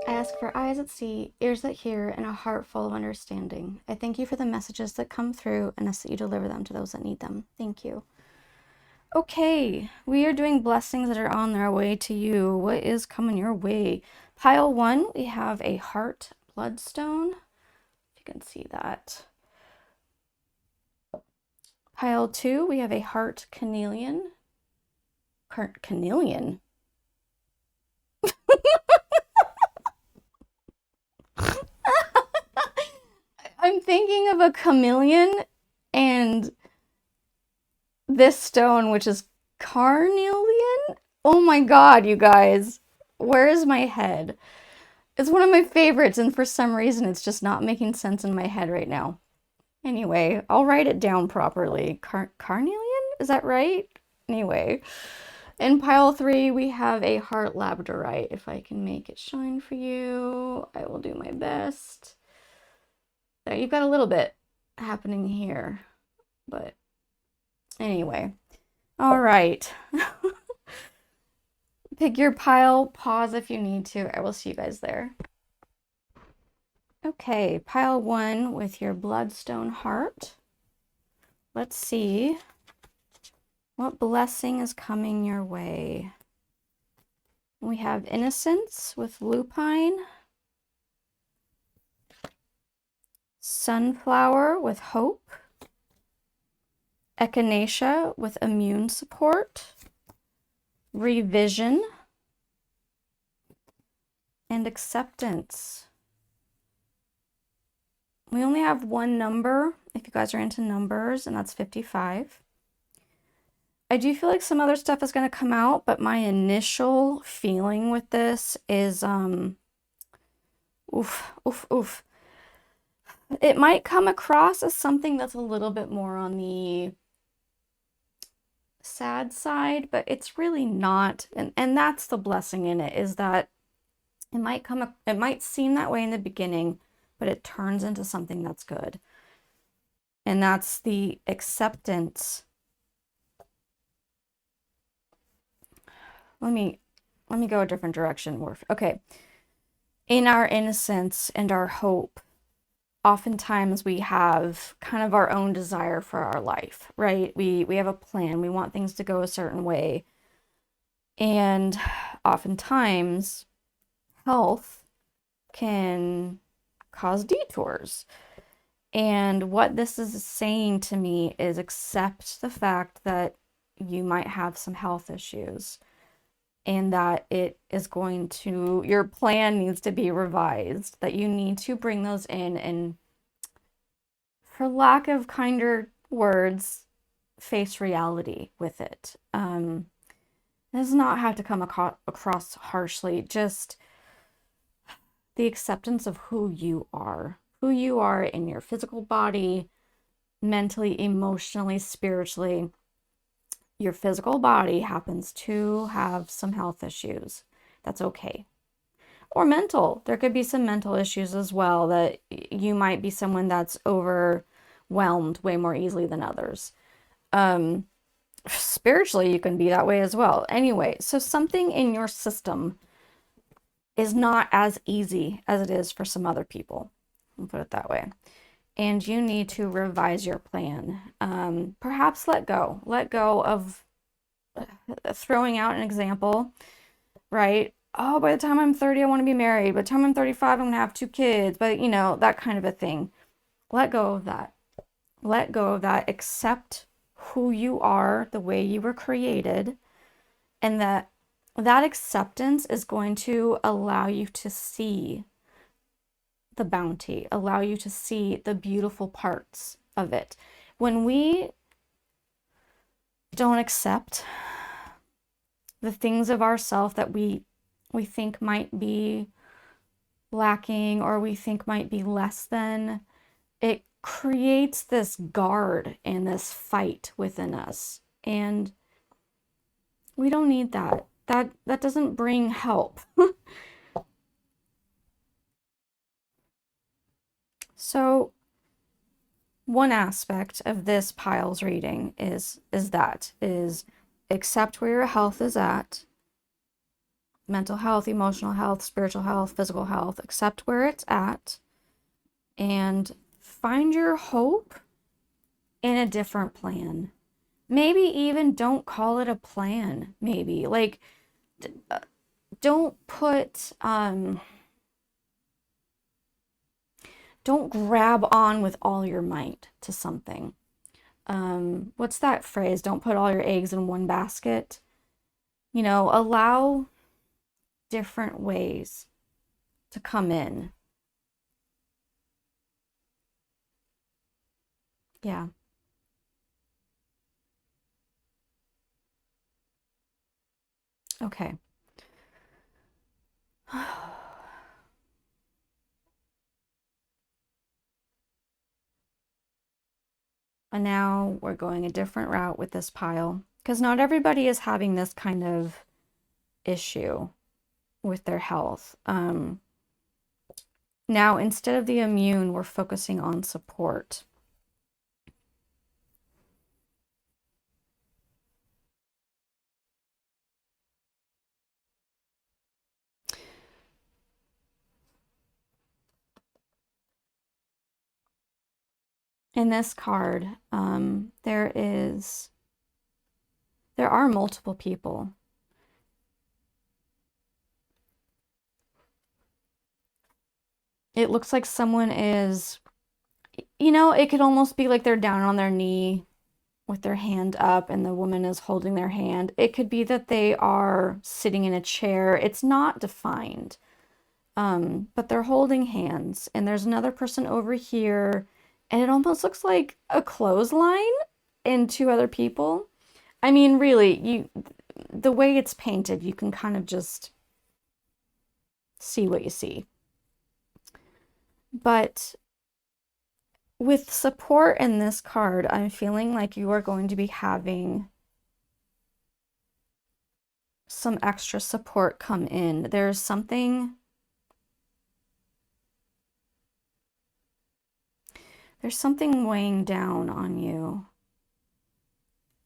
I ask for eyes that see, ears that hear, and a heart full of understanding. I thank you for the messages that come through and ask that you deliver them to those that need them. Thank you. Okay, we are doing blessings that are on their way to you. What is coming your way? Pile 1, we have a heart bloodstone. If you can see that. Pile 2, we have a heart carnelian. Carnelian? I'm thinking of a chameleon and this stone, which is carnelian. Oh my god, you guys. Where is my head? It's one of my favorites, and for some reason, it's just not making sense in my head right now. Anyway, I'll write it down properly. Carnelian? Is that right? Anyway, in pile 3, we have a heart labradorite. If I can make it shine for you, I will do my best. There, you've got a little bit happening here, but anyway. All right. Pick your pile, pause if you need to. I will see you guys there. Okay, pile 1 with your bloodstone heart. Let's see what blessing is coming your way. We have innocence with lupine, sunflower with hope, echinacea with immune support, revision, and acceptance. We only have one number if you guys are into numbers, and that's 55. I do feel like some other stuff is going to come out, but my initial feeling with this is oof. It might come across as something that's a little bit more on the sad side, but it's really not. And that's the blessing in it, is that it might seem that way in the beginning, but it turns into something that's good. And that's the acceptance. Let me go a different direction. Okay. In our innocence and our hope, oftentimes we have kind of our own desire for our life, right? We have a plan. We want things to go a certain way. And oftentimes health can cause detours. And what this is saying to me is accept the fact that you might have some health issues and that it is going to, your plan needs to be revised, that you need to bring those in and, for lack of kinder words, face reality with it. It does not have to come across harshly, just the acceptance of who you are in your physical body, mentally, emotionally, spiritually. Your physical body happens to have some health issues. That's okay. Or mental. There could be some mental issues as well, that you might be someone that's overwhelmed way more easily than others. Spiritually, you can be that way as well. Anyway, so something in your system is not as easy as it is for some other people. I'll put it that way. And you need to revise your plan. Perhaps let go of throwing out an example, right? Oh, by the time I'm 30, I want to be married. By the time I'm 35, I'm going to have 2 kids. But, that kind of a thing. Let go of that. Let go of that. Accept who you are, the way you were created, and that acceptance is going to allow you to see the bounty, allow you to see the beautiful parts of it. When we don't accept the things of ourselves that we think might be lacking or we think might be less than, it creates this guard and this fight within us. And we don't need that. That doesn't bring help. So one aspect of this pile's reading is accept where your health is at, mental health, emotional health, spiritual health, physical health. Accept where it's at and find your hope in a different plan. Maybe even don't call it a plan, maybe. Like, don't put, don't grab on with all your might to something. What's that phrase? Don't put all your eggs in one basket. Allow different ways to come in. Yeah. Okay. And now we're going a different route with this pile because not everybody is having this kind of issue with their health. Now, instead of the immune, we're focusing on support. In this card, there are multiple people. It looks like someone is, it could almost be like they're down on their knee with their hand up and the woman is holding their hand. It could be that they are sitting in a chair. It's not defined. But they're holding hands and there's another person over here and it almost looks like a clothesline and two other people. I mean, really, the way it's painted, you can kind of just see what you see. But with support in this card, I'm feeling like you are going to be having some extra support come in. There's something weighing down on you,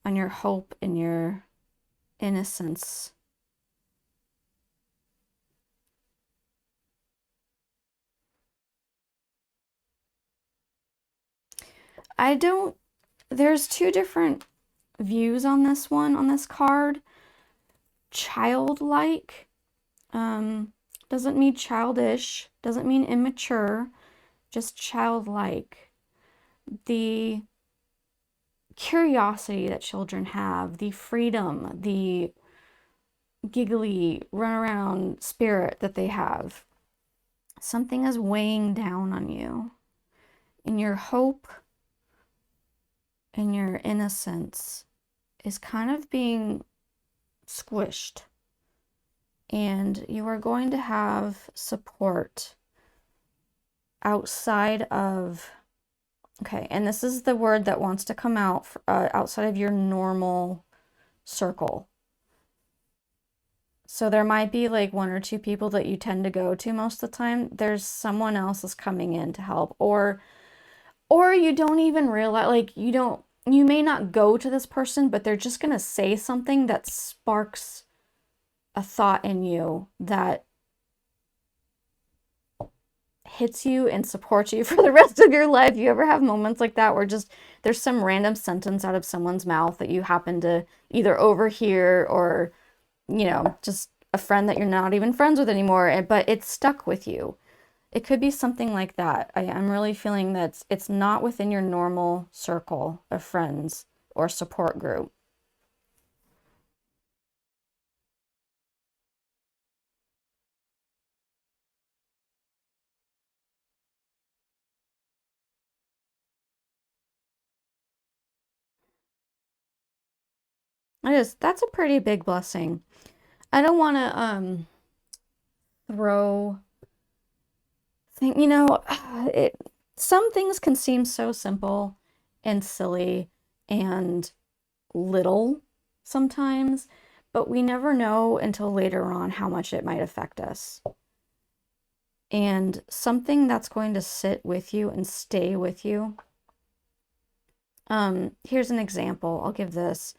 on your hope and your innocence. There's two different views on this one, on this card. Childlike doesn't mean childish, doesn't mean immature, just childlike. The curiosity that children have, the freedom, the giggly, run around spirit that they have. Something is weighing down on you. And your hope and your innocence is kind of being squished. And you are going to have support outside of, okay, and this is the word that wants to come out, outside of your normal circle. So there might be like one or two people that you tend to go to most of the time. There's someone else is coming in to help, or you don't even realize, like you may not go to this person, but they're just going to say something that sparks a thought in you that hits you and supports you for the rest of your life. You ever have moments like that where just there's some random sentence out of someone's mouth that you happen to either overhear or, just a friend that you're not even friends with anymore, but it's stuck with you. It could be something like that. I'm really feeling that it's not within your normal circle of friends or support group. That's a pretty big blessing. I don't want to throw thing, it some things can seem so simple and silly and little sometimes, but we never know until later on how much it might affect us. And something that's going to sit with you and stay with you. Here's an example. I'll give this.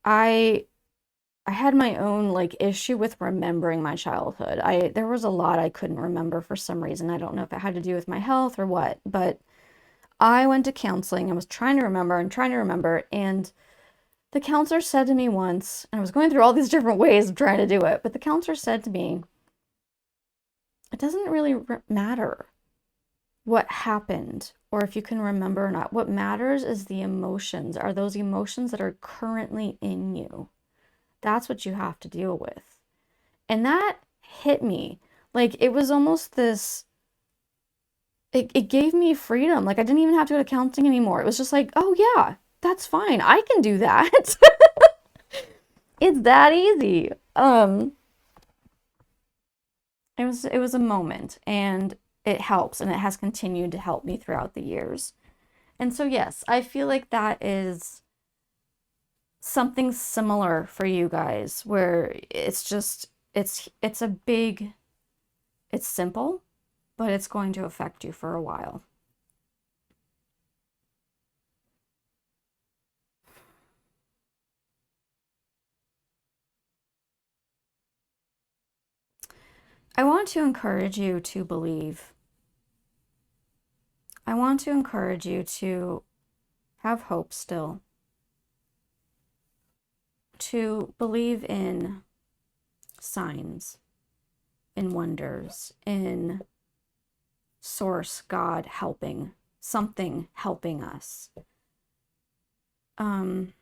I I had my own like issue with remembering my childhood. There was a lot I couldn't remember for some reason. I don't know if it had to do with my health or what, but I went to counseling. I was trying to remember and trying to remember, and the counselor said to me once, and I was going through all these different ways of trying to do it, but the counselor said to me, it doesn't really matter what happened or if you can remember or not. What matters is the emotions, are those emotions that are currently in you. That's what you have to deal with. And that hit me. Like it was almost this, it gave me freedom. Like I didn't even have to go to counseling anymore. It was just like, oh yeah, that's fine. I can do that. It's that easy. It was a moment, and it helps, and it has continued to help me throughout the years. And so yes, I feel like that is something similar for you guys where it's just it's a big, it's simple, but it's going to affect you for a while. I want to encourage you to believe. I want to encourage you to have hope still, to believe in signs, in wonders, in source, God helping, something helping us. When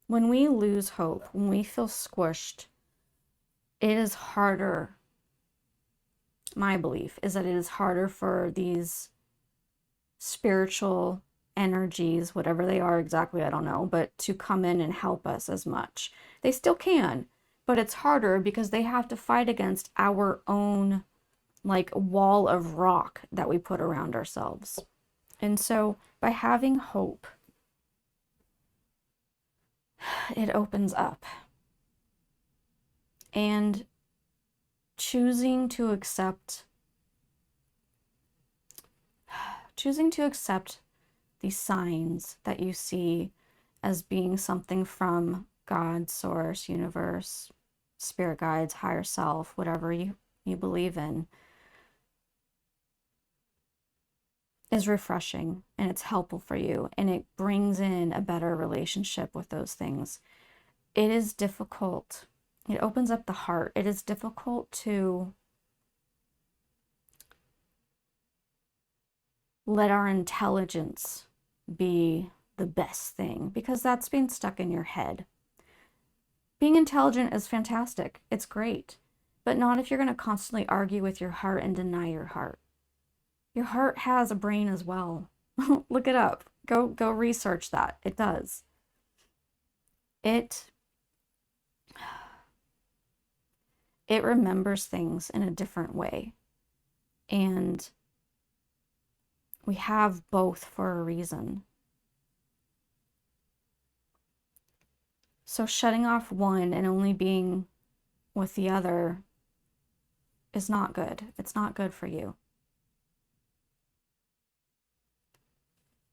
we lose hope, when we feel squished, it is harder. My belief is that it is harder for these spiritual energies, whatever they are exactly, I don't know, but to come in and help us as much. They still can, but it's harder because they have to fight against our own like wall of rock that we put around ourselves. And so by having hope, it opens up. And choosing to accept these signs that you see as being something from God, source, universe, spirit guides, higher self, whatever you believe in, is refreshing, and it's helpful for you, and it brings in a better relationship with those things. It is difficult. It opens up the heart. It is difficult to let our intelligence be the best thing because that's being stuck in your head. Being intelligent is fantastic. It's great, but not if you're going to constantly argue with your heart and deny your heart. Your heart has a brain as well. Look it up. Go research that. It does. It remembers things in a different way. And we have both for a reason. So shutting off one and only being with the other is not good. It's not good for you.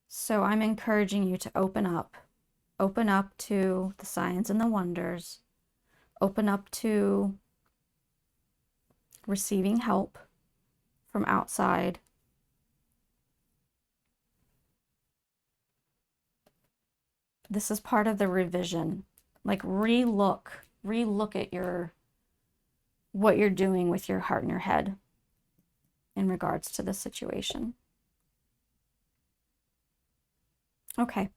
So I'm encouraging you to open up to the signs and the wonders, open up to receiving help from outside. This is part of the revision. Like relook at what you're doing with your heart and your head in regards to the situation. Okay.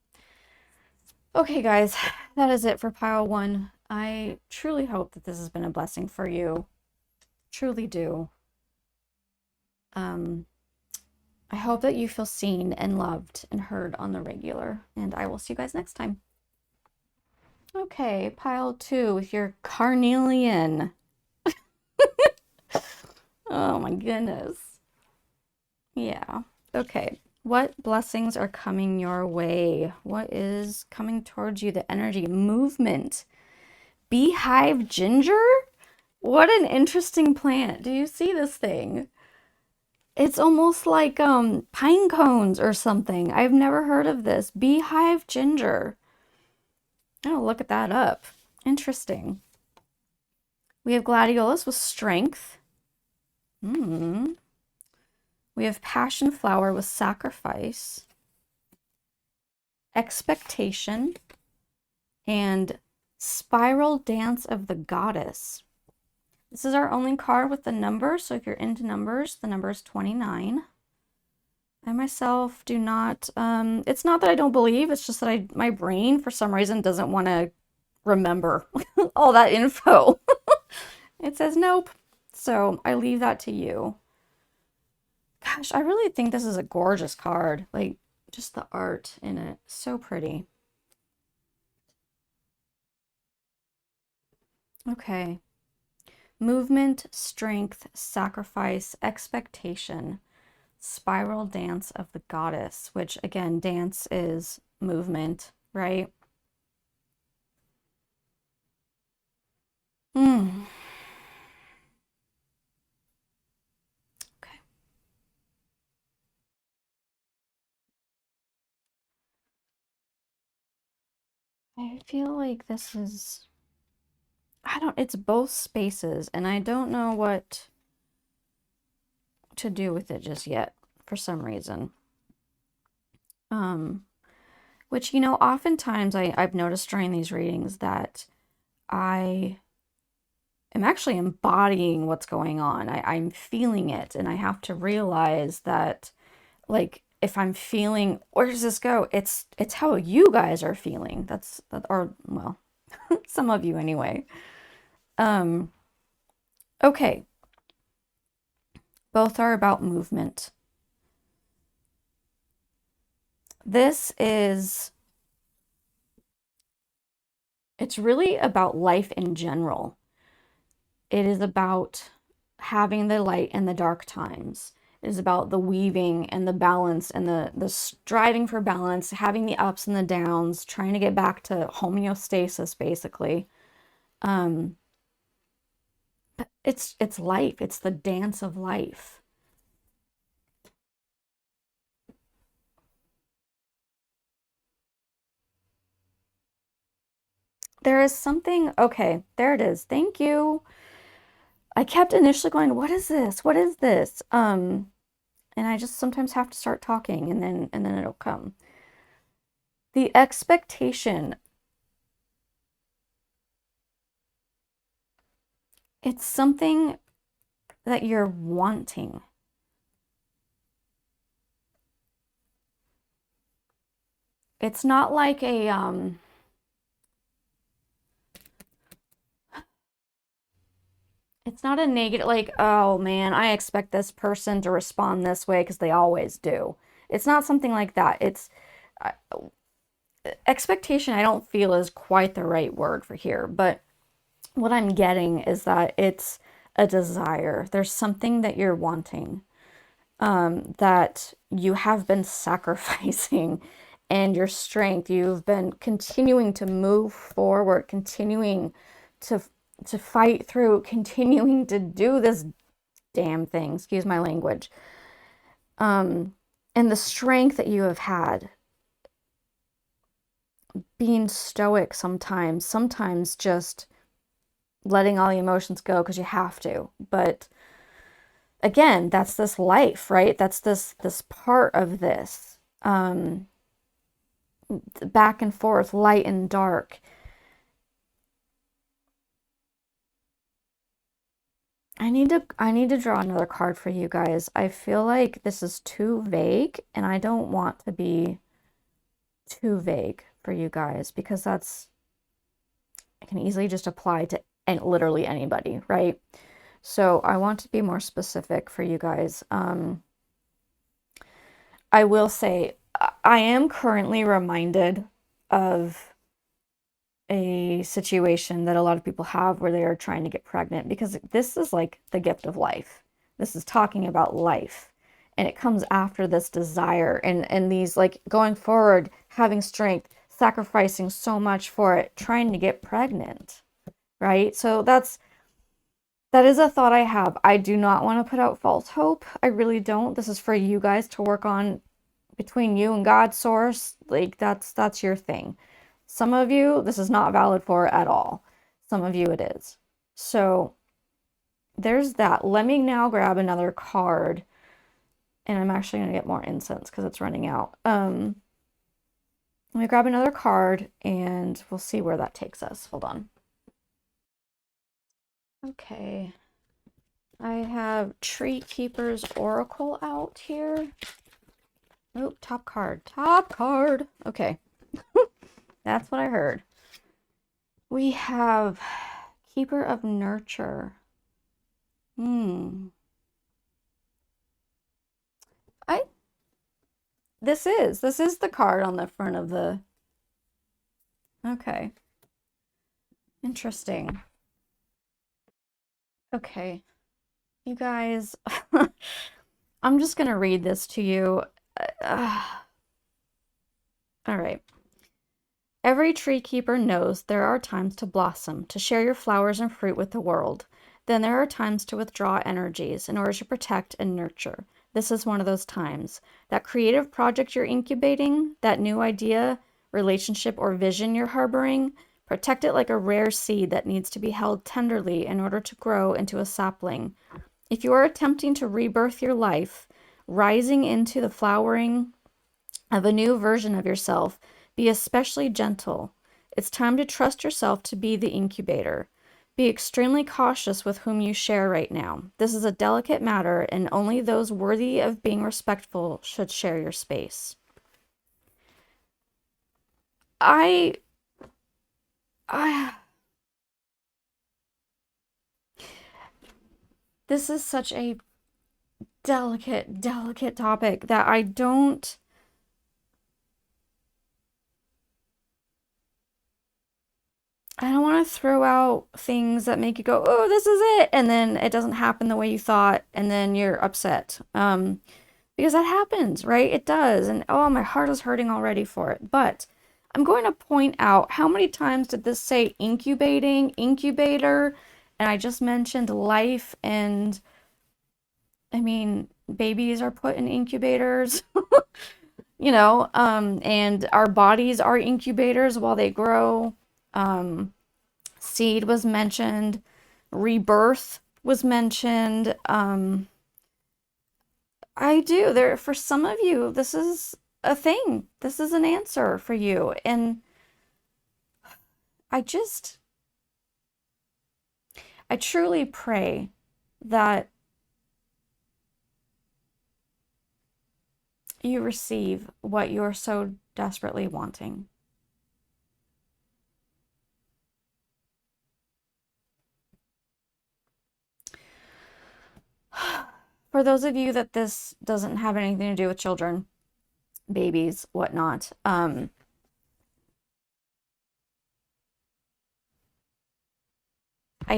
Okay, guys, that is it for pile one. I truly hope that this has been a blessing for you. Truly do. I hope that you feel seen and loved and heard on the regular, and I will see you guys next time. Okay, pile two with your Carnelian. Oh my goodness. Yeah. Okay. What blessings are coming your way? What is coming towards you? The energy, movement. Beehive ginger? What an interesting plant. Do you see this thing? It's almost like pine cones or something. I've never heard of this. Beehive ginger. Oh, look at that up. Interesting. We have gladiolus with strength. We have passion flower with sacrifice, expectation, and spiral dance of the goddess. This is our only card with the number, so if you're into numbers, the number is 29. I myself do not, it's not that I don't believe, it's just that my brain, for some reason, doesn't want to remember all that info. It says nope, so I leave that to you. Gosh, I really think this is a gorgeous card. Like, just the art in it, so pretty. Okay. Movement, strength, sacrifice, expectation, spiral dance of the goddess, which again, dance is movement, right? Okay. I feel like this is, it's both spaces, and I don't know what to do with it just yet for some reason. Which, oftentimes I've noticed during these readings that I am actually embodying what's going on. I'm feeling it, and I have to realize that, like, if I'm feeling, where does this go? It's how you guys are feeling. Or, well, some of you anyway. Okay. Both are about movement. It's really about life in general. It is about having the light and the dark times. It is about the weaving and the balance and the striving for balance, having the ups and the downs, trying to get back to homeostasis, basically. It's life. It's the dance of life. There is something, okay, there it is. Thank you. I kept initially going, what is this? What is this? And I just sometimes have to start talking, and then it'll come. The expectation. It's something that you're wanting. It's not like it's not a negative, like, oh man, I expect this person to respond this way because they always do. It's not something like that. It's uh, expectation, I don't feel is quite the right word for here, but what I'm getting is that it's a desire. There's something that you're wanting, that you have been sacrificing, and your strength. You've been continuing to move forward, continuing to fight through, continuing to do this damn thing. Excuse my language. And the strength that you have had, being stoic sometimes just letting all the emotions go because you have to. But again, that's this life, right? That's this part of this. Back and forth, light and dark. I need to draw another card for you guys. I feel like this is too vague, and I don't want to be too vague for you guys, because that's, I can easily just apply to literally anybody, right? So I want to be more specific for you guys. I will say I am currently reminded of a situation that a lot of people have where they are trying to get pregnant, because this is like the gift of life. This is talking about life, and it comes after this desire and these, like, going forward, having strength, sacrificing so much for it, trying to get pregnant, right? So that is a thought I have. I do not want to put out false hope. I really don't. This is for you guys to work on between you and God, source. Like, that's your thing. Some of you, this is not valid for at all. Some of you it is. So there's that. Let me now grab another card, and I'm actually going to get more incense because it's running out. Let me grab another card and we'll see where that takes us. Hold on. Okay. I have Tree Keeper's Oracle out here. Oh, top card. Top card. Okay. That's what I heard. We have Keeper of Nurture. This is the card on the front of the. Okay. Interesting. Okay. You guys, I'm just going to read this to you. All right. Every tree keeper knows there are times to blossom, to share your flowers and fruit with the world. Then there are times to withdraw energies in order to protect and nurture. This is one of those times. That creative project you're incubating, that new idea, relationship, or vision you're harboring, protect it like a rare seed that needs to be held tenderly in order to grow into a sapling. If you are attempting to rebirth your life, rising into the flowering of a new version of yourself, be especially gentle. It's time to trust yourself to be the incubator. Be extremely cautious with whom you share right now. This is a delicate matter, and only those worthy of being respectful should share your space. This is such a delicate topic that I don't want to throw out things that make you go, oh, this is it, and then it doesn't happen the way you thought, and then you're upset. Because that happens, right? It does, and oh, my heart is hurting already for it. But I'm going to point out, how many times did this say incubating, incubator, and I just mentioned life, and I mean, babies are put in incubators. And our bodies are incubators while they grow. Seed was mentioned, rebirth was mentioned. For some of you, this is a thing. This is an answer for you. And I truly pray that you receive what you're so desperately wanting. For those of you that this doesn't have anything to do with children, babies, whatnot, I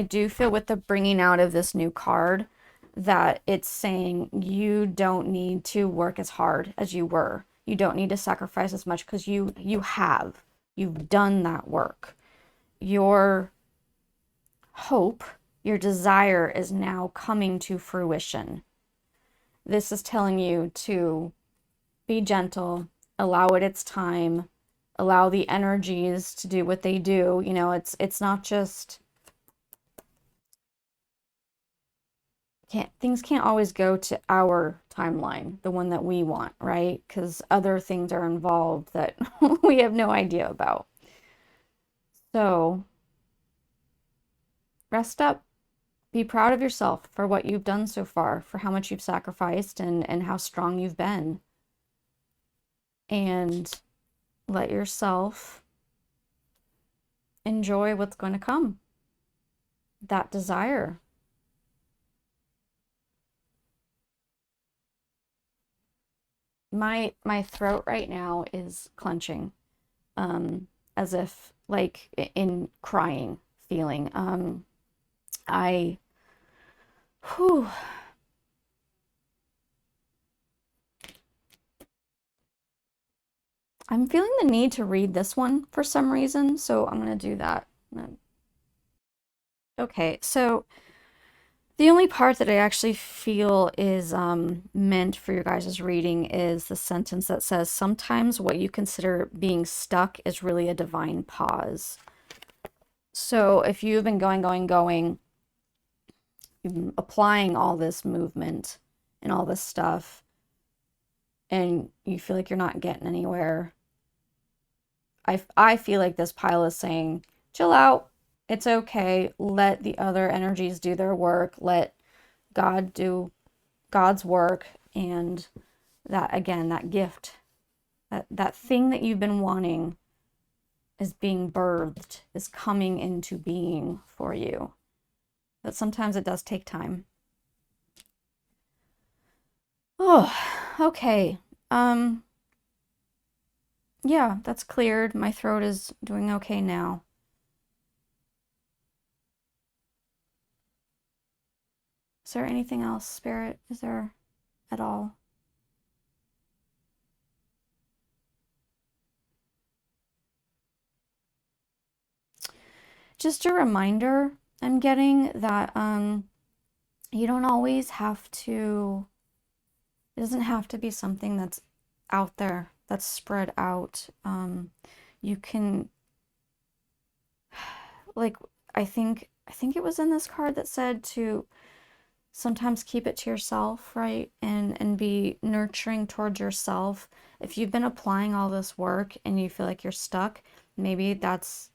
do feel with the bringing out of this new card that it's saying you don't need to work as hard as you were. You don't need to sacrifice as much because you've done that work. Your hope, your desire is now coming to fruition. This is telling you to be gentle, allow it its time, allow the energies to do what they do. It's not just things can't always go to our timeline, the one that we want, right? Because other things are involved that we have no idea about. So rest up. Be proud of yourself for what you've done so far, for how much you've sacrificed and how strong you've been. And let yourself enjoy what's going to come. That desire. My throat right now is clenching, as if like in crying feeling. Whew. I'm feeling the need to read this one for some reason, so I'm going to do that. Okay, so the only part that I actually feel is meant for your guys' reading is the sentence that says, sometimes what you consider being stuck is really a divine pause. So if you've been going, applying all this movement and all this stuff, and you feel like you're not getting anywhere. I feel like this pile is saying, chill out. It's okay. Let the other energies do their work. Let God do God's work. And that, again, that gift, that thing that you've been wanting is being birthed, is coming into being for you. But sometimes it does take time. Oh, okay. Yeah, that's cleared. My throat is doing okay now. Is there anything else, Spirit? Is there at all? Just a reminder I'm getting that you don't always have to, it doesn't have to be something that's out there, that's spread out. You can, like, I think it was in this card that said to sometimes keep it to yourself, right? And be nurturing towards yourself. If you've been applying all this work and you feel like you're stuck, maybe that's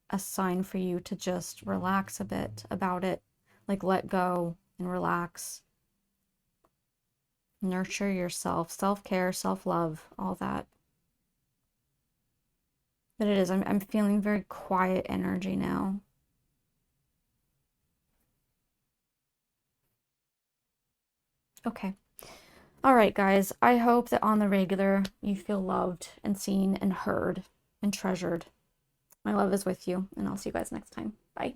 a sign for you to just relax a bit about it. Like, let go and relax. Nurture yourself, self-care, self-love, all that. But it is, I'm feeling very quiet energy now. Okay. All right, guys. I hope that on the regular you feel loved and seen and heard and treasured. My love is with you, and I'll see you guys next time. Bye.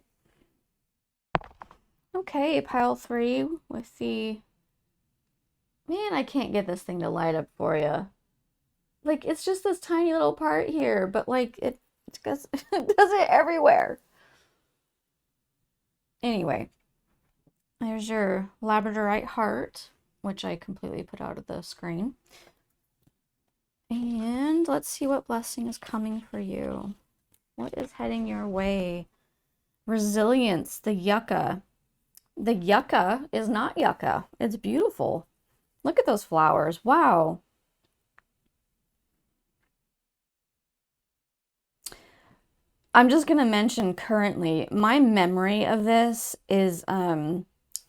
Okay, pile 3 with the... Man, I can't get this thing to light up for you. Like, it's just this tiny little part here, but like, it does it everywhere. Anyway, there's your Labradorite heart, which I completely put out of the screen. And let's see what blessing is coming for you. What is heading your way? Resilience, the yucca. The yucca is not yucca. It's beautiful. Look at those flowers. Wow. I'm just going to mention currently, my memory of this is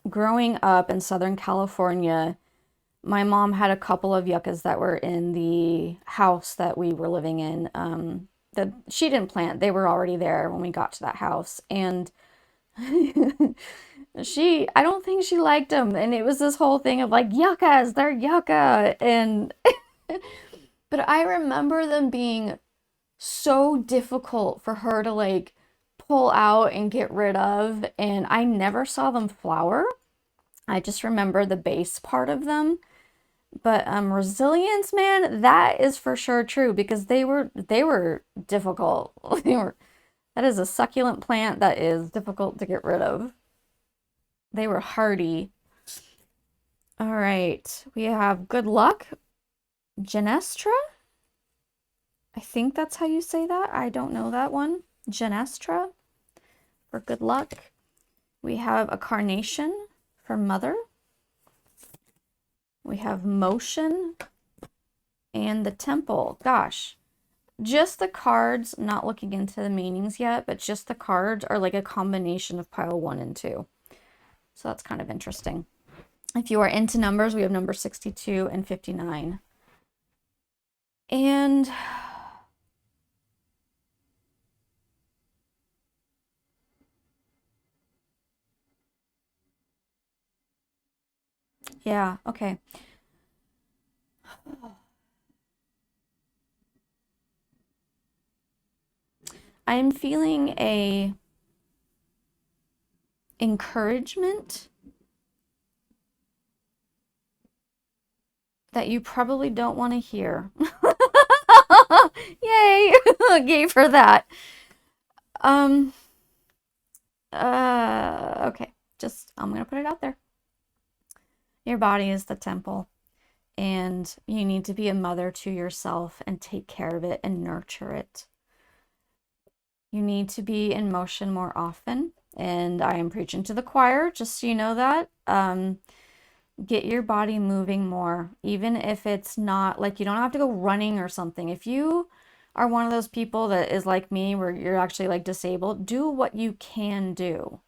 growing up in Southern California. My mom had a couple of yuccas that were in the house that we were living in. That she didn't plant. They were already there when we got to that house. And I don't think she liked them. And it was this whole thing of like, yuccas, they're yucca. And, but I remember them being so difficult for her to like pull out and get rid of. And I never saw them flower. I just remember the base part of them. But resilience, man, that is for sure true because they were difficult. That is a succulent plant that is difficult to get rid of. They were hardy. All right, we have good luck, Genestra. I think that's how you say that. I don't know that one. Genestra for good luck. We have a carnation for mother. We have motion and the temple. Gosh, just the cards, not looking into the meanings yet, but just the cards are like a combination of pile 1 and 2. So that's kind of interesting. If you are into numbers, we have number 62 and 59. And yeah, okay. I'm feeling a encouragement that you probably don't want to hear. Yay! Gave her that. Okay. Just, I'm gonna put it out there. Your body is the temple, and you need to be a mother to yourself and take care of it and nurture it. You need to be in motion more often. And I am preaching to the choir, just so you know that. Get your body moving more, even if it's not like you don't have to go running or something. If you are one of those people that is like me, where you're actually like disabled, do what you can do.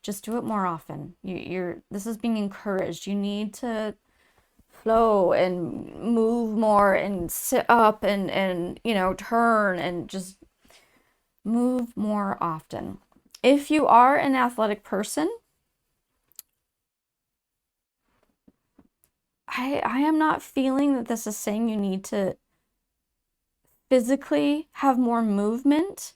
Just do it more often. This is being encouraged. You need to flow and move more and sit up and turn and just move more often. If you are an athletic person, I am not feeling that this is saying you need to physically have more movement,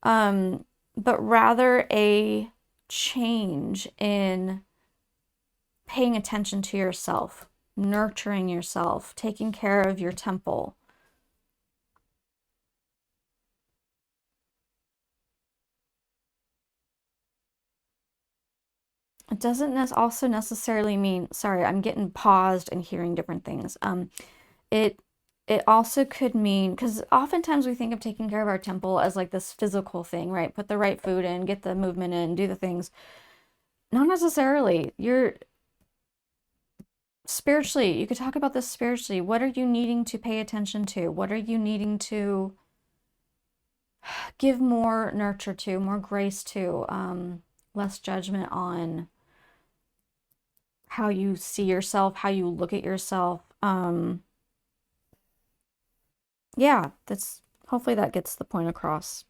but rather a change in paying attention to yourself, nurturing yourself, taking care of your temple. It doesn't also necessarily mean, sorry, I'm getting paused and hearing different things. It it also could mean, because oftentimes we think of taking care of our temple as like this physical thing, right? Put the right food in, get the movement in, do the things. Not necessarily. You're spiritually, you could talk about this spiritually. What are you needing to pay attention to? What are you needing to give more nurture to, more grace to, less judgment on how you see yourself, how you look at yourself. Yeah, that's hopefully that gets the point across.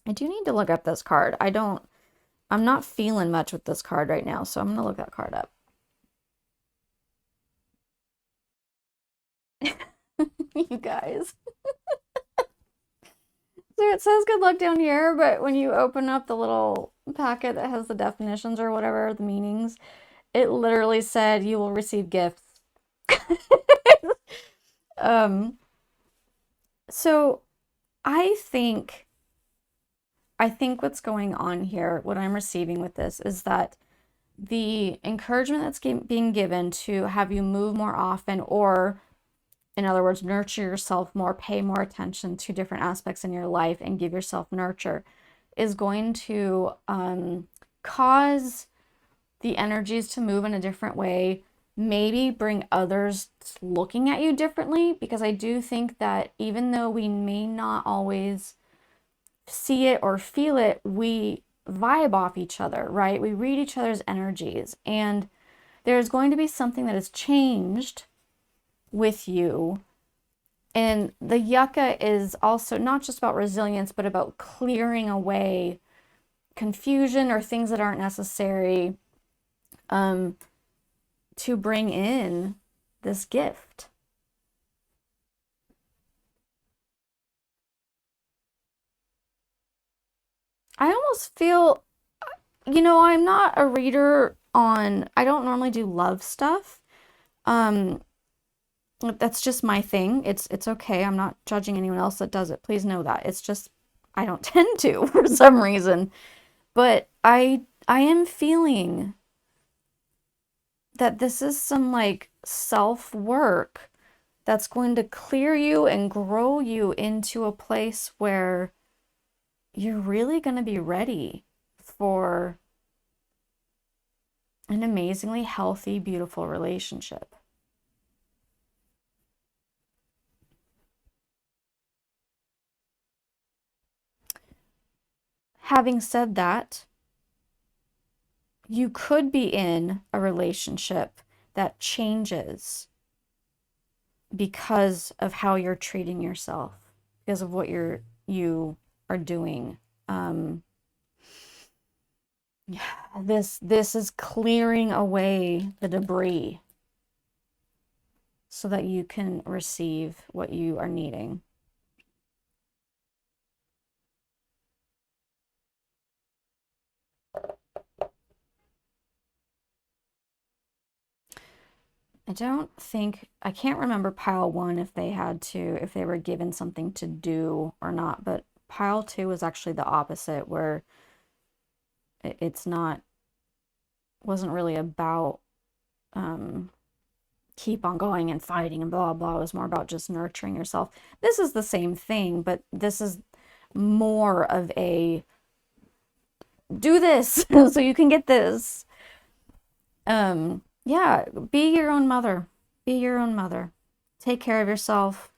I do need to look up this card. I'm not feeling much with this card right now, so I'm gonna look that card up. You guys. So it says good luck down here, but when you open up the little packet that has the definitions or whatever, the meanings, it literally said you will receive gifts. So I think what's going on here, what I'm receiving with this is that the encouragement that's being given to have you move more often, or in other words, nurture yourself more, pay more attention to different aspects in your life and give yourself nurture, is going to cause the energies to move in a different way, maybe bring others looking at you differently, because I do think that even though we may not always see it or feel it, we vibe off each other, right? We read each other's energies, and there's going to be something that has changed with you. And the yucca is also not just about resilience, but about clearing away confusion or things that aren't necessary, to bring in this gift. I almost feel, I'm not a reader I don't normally do love stuff. That's just my thing. It's okay. I'm not judging anyone else that does it. Please know that. It's just I don't tend to for some reason. But I am feeling that this is some like self-work that's going to clear you and grow you into a place where you're really going to be ready for an amazingly healthy, beautiful relationship. Having said that, you could be in a relationship that changes because of how you're treating yourself, because of what you are doing. This is clearing away the debris so that you can receive what you are needing. I can't remember pile one if they were given something to do or not, but pile two was actually the opposite, where wasn't really about keep on going and fighting and blah blah. It was more about just nurturing yourself. This is the same thing, but this is more of a do this so you can get this. Yeah, be your own mother. Be your own mother. Take care of yourself.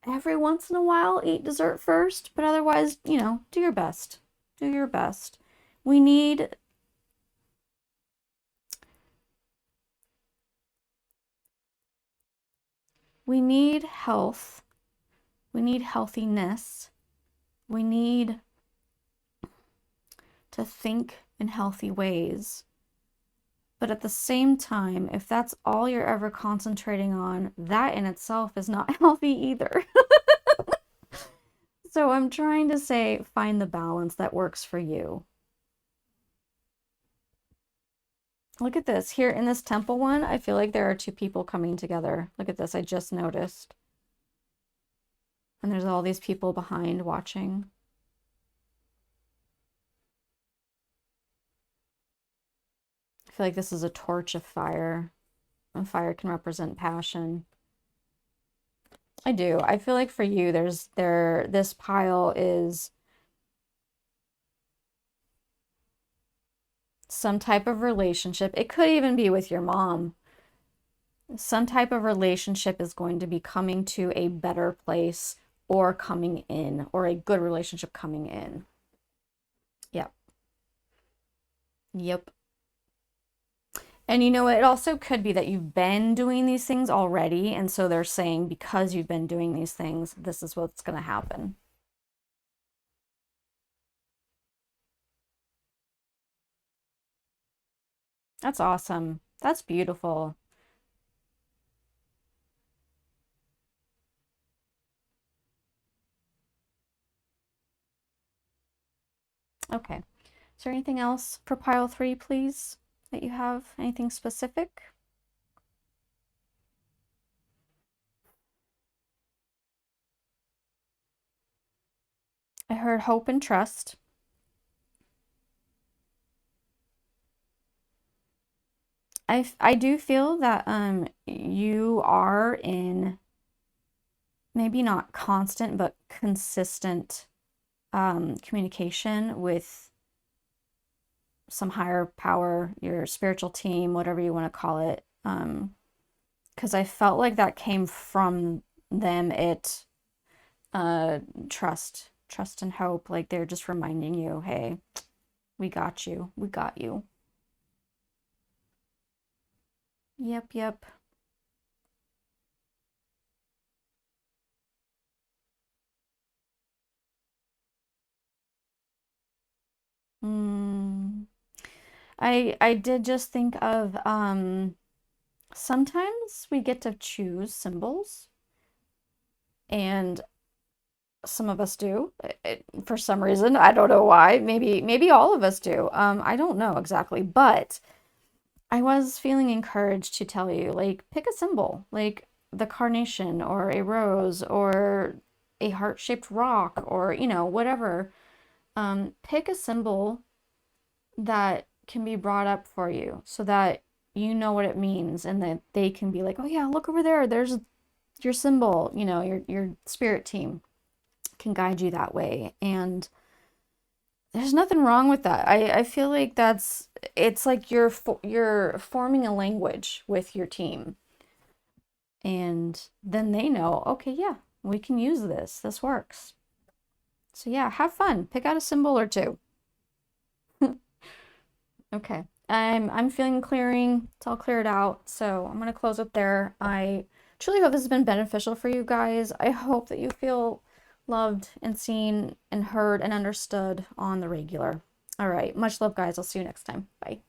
Every once in a while, eat dessert first, but otherwise, do your best. Do your best. We need we need health. We need healthiness. We need to think in healthy ways. But at the same time, if that's all you're ever concentrating on, that in itself is not healthy either. So I'm trying to say, find the balance that works for you. Look at this. Here in this temple one, I feel like there are two people coming together. Look at this. I just noticed. And there's all these people behind watching. I feel like this is a torch of fire. And fire can represent passion. I do. I feel like for you, this pile is some type of relationship. It could even be with your mom. Some type of relationship is going to be coming to a better place or coming in, or a good relationship coming in. Yep. Yep. And it also could be that you've been doing these things already, and so they're saying because you've been doing these things, this is what's going to happen. That's awesome. That's beautiful. Okay. Is there anything else for pile 3, please, that you have? Anything specific? I heard hope and trust. I do feel that you are in maybe not constant but consistent communication with some higher power, your spiritual team, whatever you want to call it. Because I felt like that came from them. Uh, trust and hope. Like they're just reminding you, hey, we got you. We got you. Yep, yep. Mm. I did just think of sometimes we get to choose symbols, and some of us do for some reason. I don't know why. Maybe all of us do. I don't know exactly, but I was feeling encouraged to tell you, like, pick a symbol, like the carnation or a rose or a heart-shaped rock or, whatever. Pick a symbol that can be brought up for you so that you know what it means and that they can be like, oh yeah, look over there. There's your symbol, your spirit team can guide you that way. And there's nothing wrong with that. I feel like it's like you're forming a language with your team. And then they know, okay, yeah, we can use this. This works. So yeah, have fun. Pick out a symbol or two. Okay. I'm feeling clearing. It's all cleared out. So I'm gonna close it there. I truly hope this has been beneficial for you guys. I hope that you feel loved and seen and heard and understood on the regular. All right. Much love, guys. I'll see you next time. Bye.